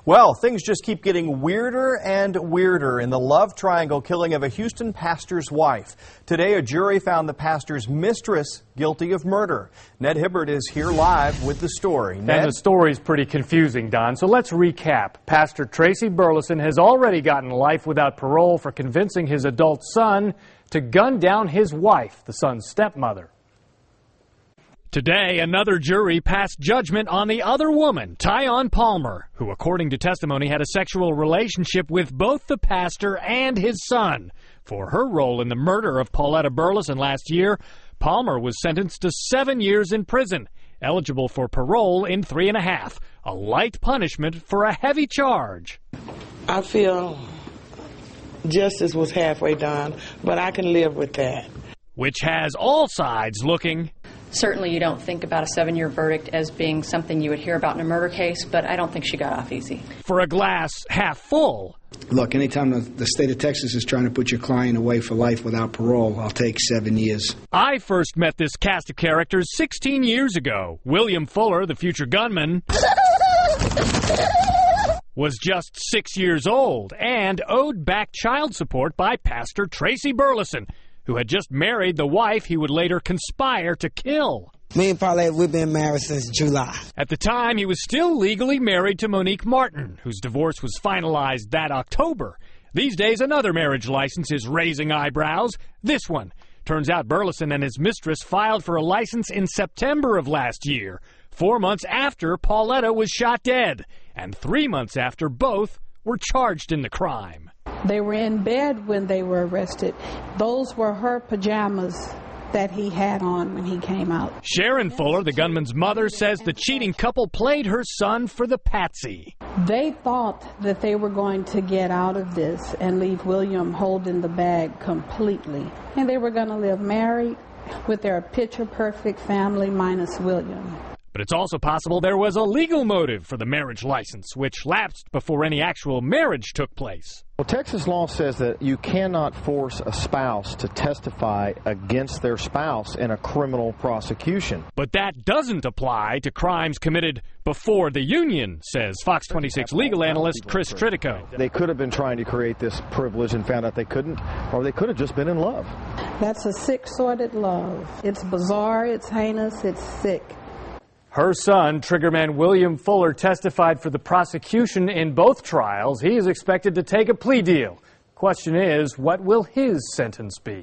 Well, things just keep getting weirder and weirder in the love triangle killing of a Houston pastor's wife. Today, a jury found the pastor's mistress guilty of murder. Ned Hibbert is here live with the story. Ned? And the story's pretty confusing, Don, so let's recap. Pastor Tracy Burleson has already gotten life without parole for convincing his adult son to gun down his wife, the son's stepmother. Today, another jury passed judgment on the other woman, Tyon Palmer, who, according to testimony, had a sexual relationship with both the pastor and his son. For her role in the murder of Pauletta Burleson last year, Palmer was sentenced to 7 years in prison, eligible for parole in 3.5, a light punishment for a heavy charge. I feel justice was halfway done, but I can live with that. Which has all sides looking... Certainly you don't think about a 7-year verdict as being something you would hear about in a murder case, but I don't think she got off easy. For a glass half full. Look, anytime the state of Texas is trying to put your client away for life without parole, I'll take 7 years. I first met this cast of characters 16 years ago. William Fuller, the future gunman, was just 6 years old and owed back child support by Pastor Tracy Burleson, who had just married the wife he would later conspire to kill. Me and Paulette, we've been married since July. At the time, he was still legally married to Monique Martin, whose divorce was finalized that October. These days, another marriage license is raising eyebrows. This one. Turns out Burleson and his mistress filed for a license in September of last year, 4 months after Pauletta was shot dead, and 3 months after both were charged in the crime. They were in bed when they were arrested. Those were her pajamas that he had on when he came out. Sharon Fuller, the gunman's mother, says the cheating couple played her son for the patsy. They thought that they were going to get out of this and leave William holding the bag completely. And they were going to live married with their picture-perfect family minus William. But it's also possible there was a legal motive for the marriage license, which lapsed before any actual marriage took place. Well, Texas law says that you cannot force a spouse to testify against their spouse in a criminal prosecution. But that doesn't apply to crimes committed before the union, says Fox 26 legal analyst Chris Tritico. They could have been trying to create this privilege and found out they couldn't, or they could have just been in love. That's a sick-sorted love. It's bizarre, it's heinous, it's sick. Her son, triggerman William Fuller, testified for the prosecution in both trials. He is expected to take a plea deal. Question is, what will his sentence be?